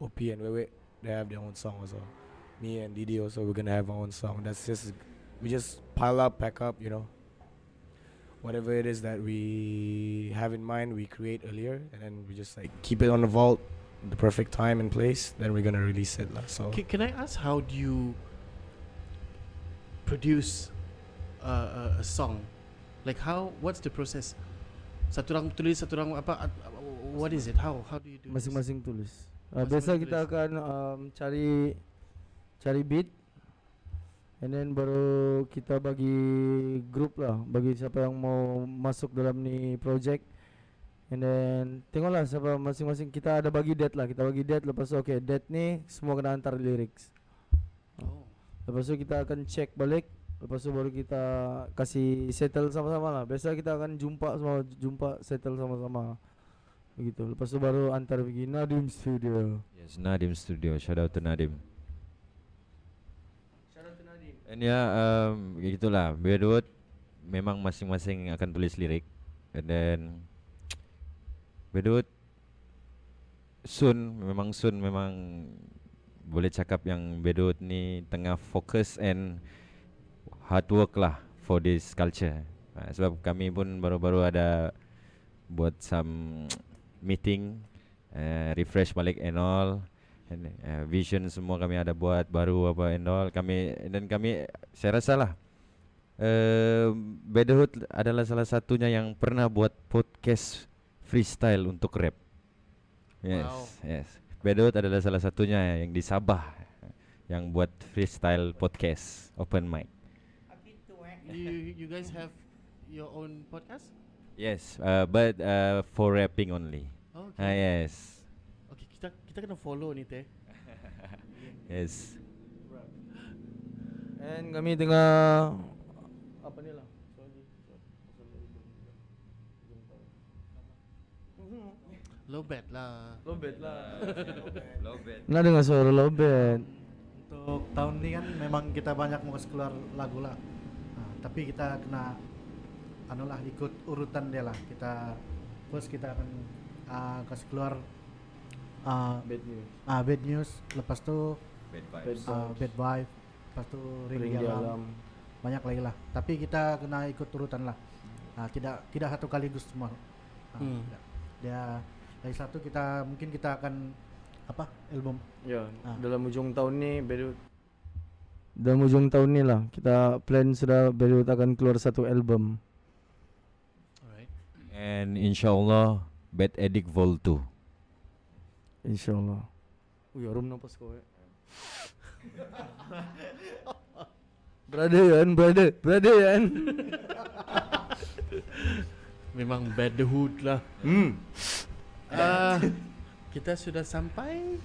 OP and Wewe, they have their own song also. Me and Didi also, we're gonna have our own song. That's just, we just pile up, pack up, you know. Whatever it is that we have in mind, we create earlier, and then we just like keep it on the vault, the perfect time and place. Then we're gonna release it lah. So Can I ask, how do you produce a song? Like what's the process? Satu orang tulis, satu orang apa? What is it? How do you do this? Masing-masing tulis. Masing-masing Biasa kita tulis. akan cari beat, and then baru kita bagi grup lah, bagi siapa yang mau masuk dalam ni project. And then tengoklah siapa masing-masing, kita ada bagi date lah, kita bagi date, lepas tu okay, date ni semua kena hantar lyrics. Oh. Lepas tu kita akan check balik, lepas tu baru kita kasih settle sama-sama lah. Biasa kita akan jumpa settle sama-sama begitu. Lepas tu baru antar pergi Nadim Studio. Yes, Nadim Studio. Shout out to Nadim. And ya, gitulah. Bedwood memang masing-masing akan tulis lirik. And then Bedwood soon memang boleh cakap yang Bedwood ni tengah fokus and hard work lah for this culture. Sebab kami pun baru-baru ada buat some meeting, refresh balik and all. And, vision semua kami ada buat baru apa and all. Kami saya rasa lah Bedwood adalah salah satunya yang pernah buat podcast freestyle untuk rap. Yes, Wow. yes. Bedwood adalah salah satunya yang di Sabah yang buat freestyle podcast open mic. You guys have your own podcast? Yes, but for rapping only. Okay. Yes, Okay, kita kena follow ni teh. yes. And kami tengah apa ni lah. Lowbat lah. Lobet lah. Love it. Nak dengar suara lobet. Untuk tahun ini kan memang kita banyak mau kasih keluar lagu lah. Tapi kita kena anulah ikut urutan dia lah. Kita first kita akan kasih keluar Bad news. bad news, lepas tu Bad Bad vibes. vibes. bad vibe, lepas tu ring Ring di di alam. alam. Banyak lagi lah. Tapi kita kena ikut urutan lah. Tidak satu kaligus semua. Tidak. Dia dari satu mungkin kita akan album. Ya, Ah. dalam ujung tahun ni Bedwood. Dalam ujung tahun ni lah kita plan sudah Bedwood akan keluar satu album. Alright. And insyaallah Bad Addict Vol 2. InsyaAllah. Ui, harum nampas kau Brother kan. Memang bad the hood lah. Kita sudah sampai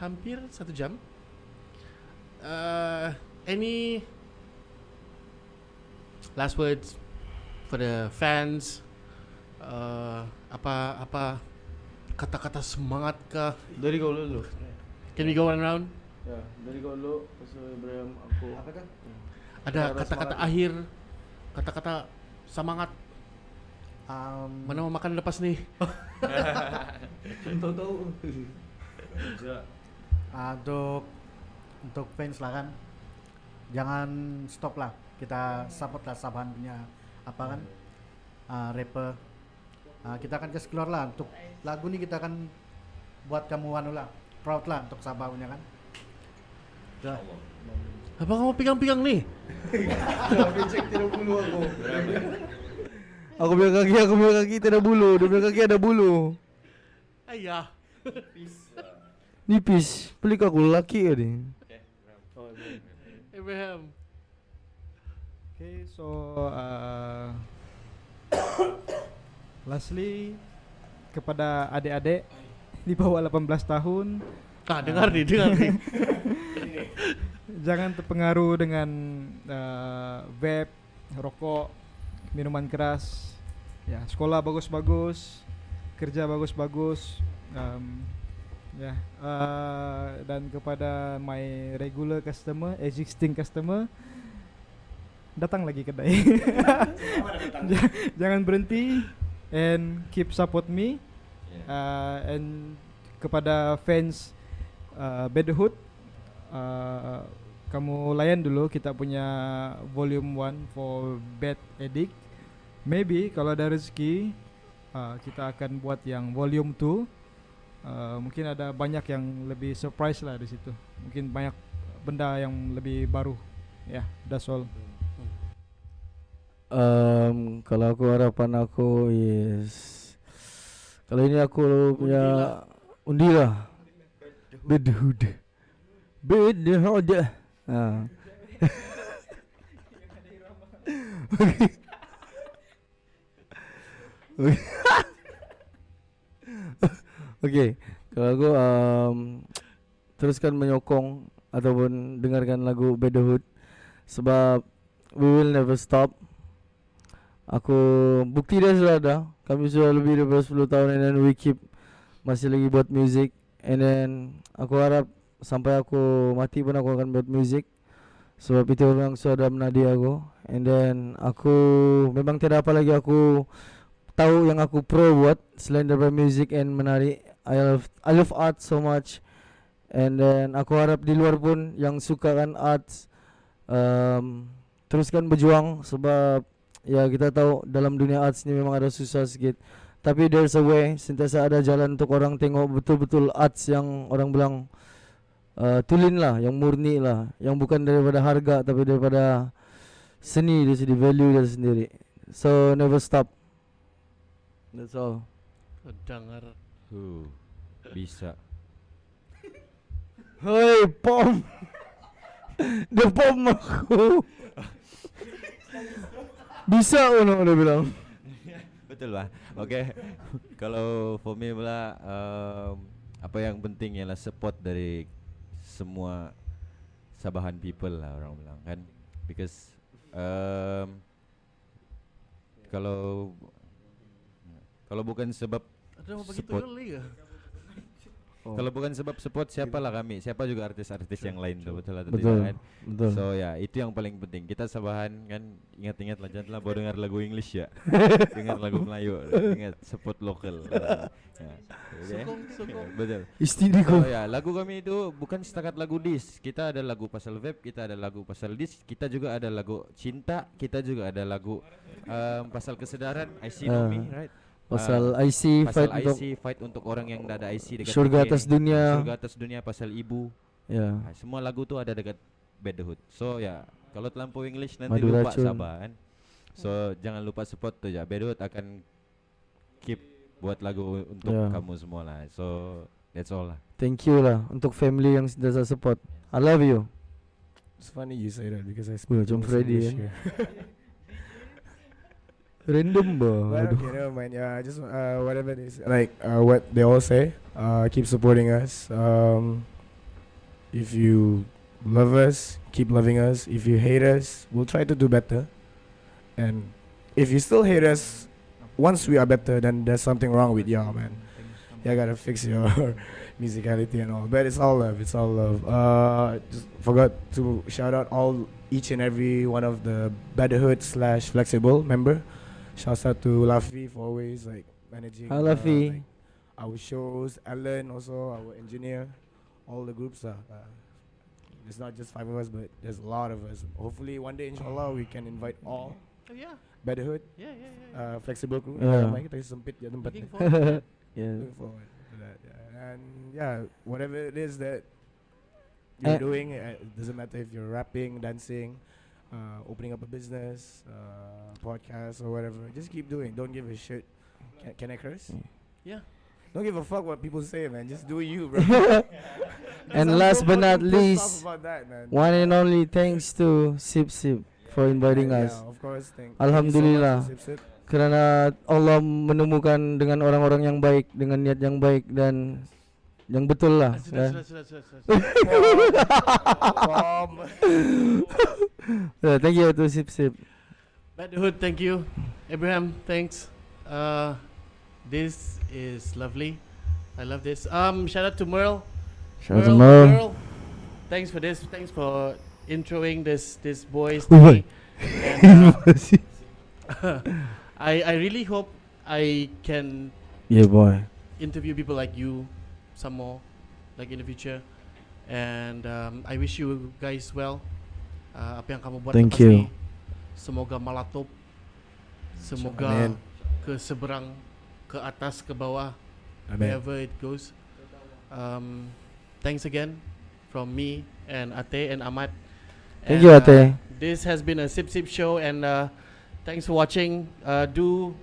hampir 1 jam. Any last words for the fans? Apa kata-kata semangat kah? Dari kau dulu. Can we go one round? Ya, dari kau dulu, pasal Ibrahim aku. Apa kan? Ada kata-kata akhir, kata-kata semangat. Mana mau makan lepas ni? Tahu. Untuk fans lah kan, jangan stop lah, kita support lah Sabahan punya apa kan, rapper. Kita akan kasih keluar lah untuk lagu ni, kita akan buat kamu anu lah, proud lah untuk Sabah punya kan. Dah. Apa kamu pegang-pegang ni? Aku punya kaki tak ada bulu. Dia punya kaki ada bulu. Ayah. Nipis. Pelik aku lelaki ke ni. Abraham. Okay, so lastly kepada adik-adik di bawah 18 tahun, Dengar nih. jangan terpengaruh dengan vape, rokok, minuman keras. Ya, sekolah bagus-bagus, kerja bagus-bagus. Dan kepada my regular customer, existing customer, datang lagi kedai. Jangan berhenti and keep support me. And kepada fans Bedwood, kamu layan dulu kita punya volume 1 for Bad Addict. Maybe kalau ada rezeki kita akan buat yang volume 2. Mungkin ada banyak yang lebih surprise lah di situ. Mungkin banyak benda yang lebih baru. Yeah, that's all. Kalau aku harapan aku is kalau ini aku punya undi lah. Bedhud. Ah. Okay, kalau aku teruskan menyokong ataupun dengarkan lagu Bedhud sebab we will never stop. Aku bukti dia sudah ada. Kami sudah lebih daripada 10 tahun and then we keep masih lagi buat music and then aku harap sampai aku mati pun aku akan buat music sebab itu memang sudah menadi aku and then aku memang tidak apa lagi aku tahu yang aku pro buat selain daripada music and menari. I love art so much and then aku harap di luar pun yang suka kan arts teruskan berjuang sebab ya kita tahu dalam dunia arts ni memang ada susah sikit tapi there's a way, sentiasa ada jalan untuk orang tengok betul-betul arts yang orang bilang tulin lah, yang murni lah, yang bukan daripada harga tapi daripada seni dia sendiri, value dia sendiri. So never stop. That's all. Dengar. Bisa. Hei, pom. Dia pom aku. Bisa dia bilang. Betul lah. Okay. Kalau for me pula apa yang penting ialah support dari semua Sabahan people lah orang bilang kan. Because kalau bukan sebab Ada mau bagi support, tuyul lagi ke? kalau bukan sebab support siapalah kami, siapa juga artis-artis yang lain tu, betul atau Betul. tidak kan? Betul. So ya itu yang paling penting. Kita Sabahan kan ingat-ingat lah, janganlah baru dengar lagu English ya. Dengar lagu Melayu, ingat support lokal. Ya. Okay? Sokong. Betul. Istidiku. So ya lagu kami itu bukan setakat lagu dis. Kita ada lagu pasal vape, kita ada lagu pasal dis, kita juga ada lagu cinta, kita juga ada lagu pasal kesedaran, I see no me, right? Pasal IC Pasal fight untuk IC fight untuk orang yang dah ada IC dekat syurga UK. atas dunia. Syurga atas dunia pasal ibu. Ya. Semua lagu tu ada dekat Bedhud. So ya, kalau terlampau English nanti Madu lupa racun. Sabah kan. So jangan lupa support tu ya. Bedhud akan keep buat lagu untuk Ya. kamu semua lah. So that's all lah. Thank you lah untuk family yang sentiasa support. I love you. It's funny you say that because I Wah, speak macam English Freddy here. Random bah. But Aduh. okay, never mind. Yeah, just whatever it is, like what they all say. Keep supporting us. If you love us, keep loving us. If you hate us, we'll try to do better. And if you still hate us, once we are better, then there's something wrong with y'all, man. You gotta fix your musicality and all. But it's all love. It's all love. Just forgot to shout out each and every one of the Bedhud/Flexible member. Shouts out to Lafi for always like managing Hi, Lafi. like, our shows. Alan also our engineer. All the groups are. It's not just 5 of us, but there's a lot of us. Hopefully one day, inshallah, we can invite all Oh yeah. Bedhud, Yeah. Flexible crew. Yeah. Ramai kita sempit je tempat Looking ni. forward to that. Yeah. Looking forward to that. Yeah. And yeah, whatever it is that you're doing, it doesn't matter if you're rapping, dancing, opening up a business, podcast or whatever. Just keep doing. Don't give a shit. Can I curse? Yeah. Don't give a fuck what people say, man. Just do you, bro. And I'm last so but not fucking pissed least, off about that, man. one and only thanks to Sip Sip for inviting us. Yeah, of course. Thank Alhamdulillah. you so much, Sip Sip. Kerana Allah menemukan dengan orang-orang yang baik, dengan niat yang baik dan yang betul lah. Sudah. Bomb. Thank you to Sip Sip. Bedhud, thank you. Abraham, thanks. This is lovely. I love this. Shout out to Merle. Shout out to Merle. Thanks for this. Thanks for introing this boys to Oi. me. And, I really hope I can Yeah boy. interview people like you some more, like in the future. And I wish you guys well. Apa yang kamu buat Thank lepas you. ni, semoga malatop. Semoga Amin. ke seberang, ke atas, ke bawah, Amen. wherever it goes. Thanks again from me and Ate and Ahmad. Thank you, Ate. This has been a Sip Sip show, and thanks for watching. Do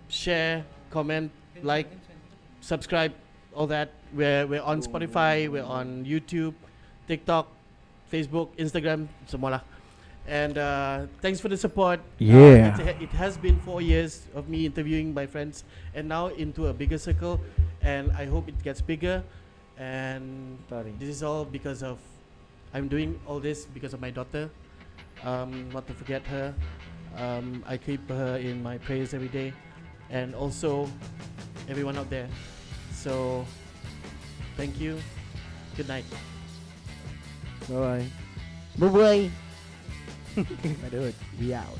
share, comment, like, subscribe, all that. We're on Spotify, we're on YouTube, TikTok, Facebook, Instagram, semua lah. And thanks for the support. Yeah. It has been 4 years of me interviewing my friends, and now into a bigger circle. And I hope it gets bigger. And this is all because of I'm doing all this because of my daughter. Not to forget her. I keep her in my prayers every day, and also everyone out there. So thank you. Good night. Bye. Bye-bye. My dude, we out.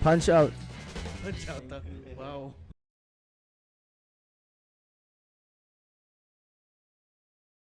Punch out. Wow.